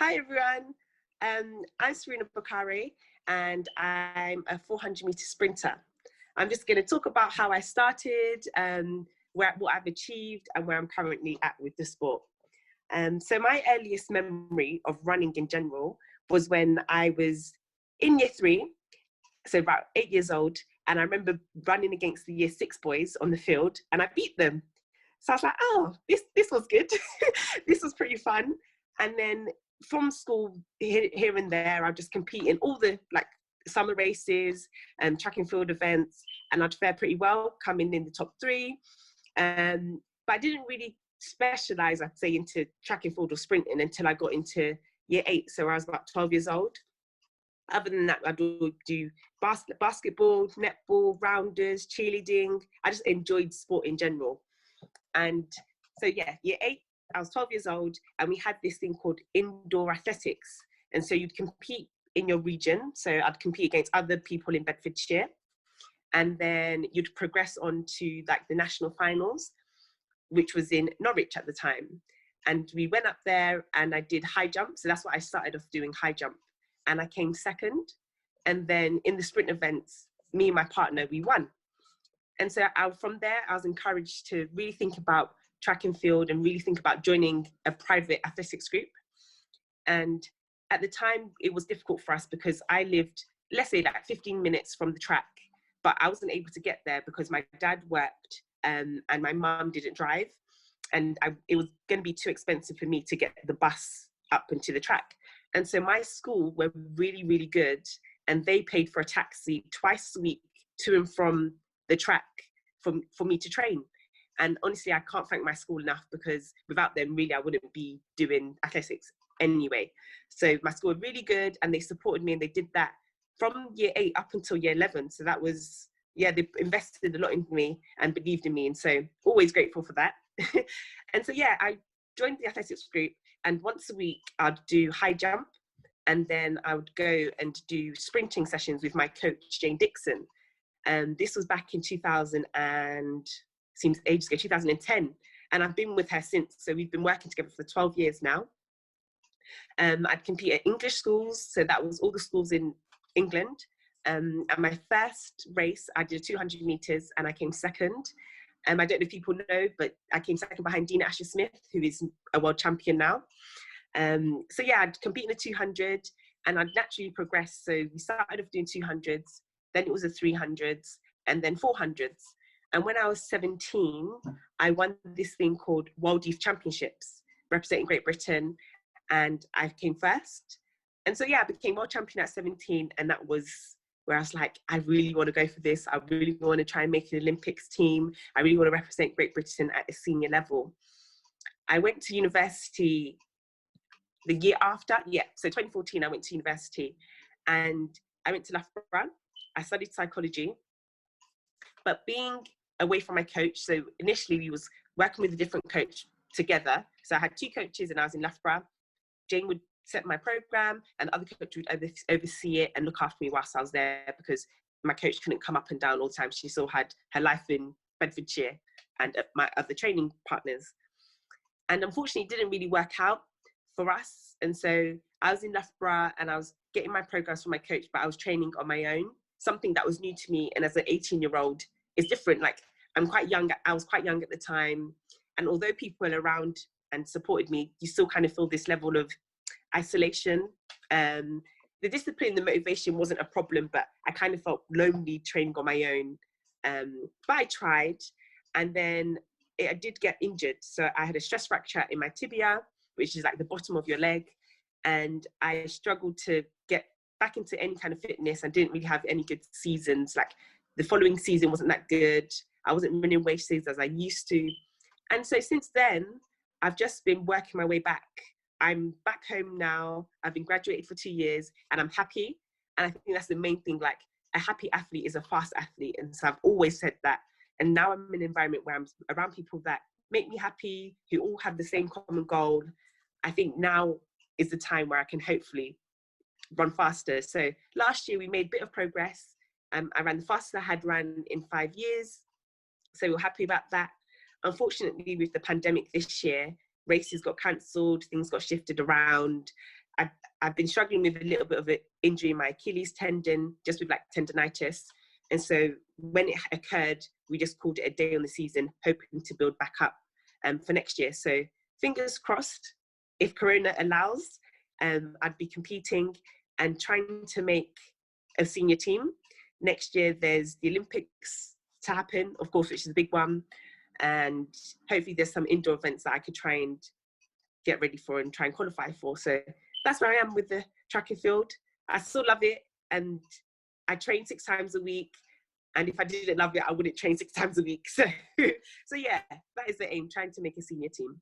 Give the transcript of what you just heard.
Hi everyone, I'm Sabrina Bakare and I'm a 400-meter sprinter. I'm just going to talk about how I started, what I've achieved and where I'm currently at with the sport. So my earliest memory of running in general was when I was in year 3, so about 8 years old, and I remember running against the year 6 boys on the field and I beat them. So I was like, oh, this was good. This was pretty fun. And then from school, here and there, I'd just compete in all the summer races and track and field events, and I'd fare pretty well, coming in the top 3. But I didn't really specialize, I'd say, into track and field or sprinting until I got into year 8, so I was about 12 years old. Other than that, I do basketball, netball, rounders, cheerleading. I just enjoyed sport in general. And so, yeah, year 8, I was 12 years old, and we had this thing called indoor athletics. And so you'd compete in your region. So I'd compete against other people in Bedfordshire. And then you'd progress on to like the national finals, which was in Norwich at the time. And we went up there and I did high jump. So that's what I started off doing, high jump. And I came second. And then in the sprint events, me and my partner, we won. And so from there, I was encouraged to really think about track and field and really think about joining a private athletics group. And at the time, it was difficult for us because I lived, let's say, like 15 minutes from the track, but I wasn't able to get there because my dad worked and my mum didn't drive. And it was going to be too expensive for me to get the bus up into the track. And so my school were really, really good. And they paid for a taxi twice a week to and from the track for me to train. And honestly, I can't thank my school enough, because without them, really, I wouldn't be doing athletics anyway. So my school were really good and they supported me, and they did that from year 8 up until year 11. So that was, yeah, they invested a lot in me and believed in me. And so always grateful for that. And so, yeah, I joined the athletics group, and once a week I'd do high jump. And then I would go and do sprinting sessions with my coach, Jane Dixon. And this was back in 2000 and seems ages ago, 2010. And I've been with her since. So we've been working together for 12 years now. I'd compete at English schools. So that was all the schools in England. And my first race, I did 200 meters and I came second. I don't know if people know, but I came second behind Dina Asher-Smith, who is a world champion now. So yeah, I'd compete in the 200 and I'd naturally progress. So we started off doing 200s, then it was the 300s and then 400s. And when I was 17, I won this thing called World Youth Championships, representing Great Britain, and I came first. And so yeah, I became world champion at 17, and that was where I was like, I really want to go for this. I really want to try and make an Olympics team. I really want to represent Great Britain at a senior level. I went to university the year after, so 2014, I went to university and I went to Loughborough. I studied psychology, but being away from my coach, so initially we was working with a different coach together. So I had 2 coaches and I was in Loughborough. Jane would set my program and the other coach would oversee it and look after me whilst I was there, because my coach couldn't come up and down all the time. She still had her life in Bedfordshire and my other training partners. And unfortunately, it didn't really work out for us. And so I was in Loughborough and I was getting my progress from my coach, but I was training on my own, something that was new to me. And as an 18-year-old, it's different. Like, I'm quite young. I was quite young at the time. And although people were around and supported me, you still kind of feel this level of isolation. The discipline, the motivation wasn't a problem, but I kind of felt lonely training on my own. But I tried. And then I did get injured. So I had a stress fracture in my tibia, which is like the bottom of your leg. And I struggled to get back into any kind of fitness. I didn't really have any good seasons. Like, the following season wasn't that good. I wasn't running races as I used to. And so since then, I've just been working my way back. I'm back home now. I've been graduated for 2 years and I'm happy. And I think that's the main thing. Like, a happy athlete is a fast athlete. And so I've always said that. And now I'm in an environment where I'm around people that make me happy, who all have the same common goal. I think now is the time where I can hopefully run faster. So last year we made a bit of progress. I ran the fastest I had run in 5 years. So we're happy about that. Unfortunately, with the pandemic this year, races got cancelled, things got shifted around. I've been struggling with a little bit of an injury in my Achilles tendon, just with like tendonitis. And so when it occurred, we just called it a day on the season, hoping to build back up for next year. So fingers crossed, if Corona allows, I'd be competing and trying to make a senior team. Next year, there's the Olympics to happen, of course, which is a big one. And hopefully there's some indoor events that I could try and get ready for and try and qualify for. So that's where I am with the track and field. I still love it, and I train 6 times a week. And if I didn't love it, I wouldn't train 6 times a week. So yeah, that is the aim, trying to make a senior team.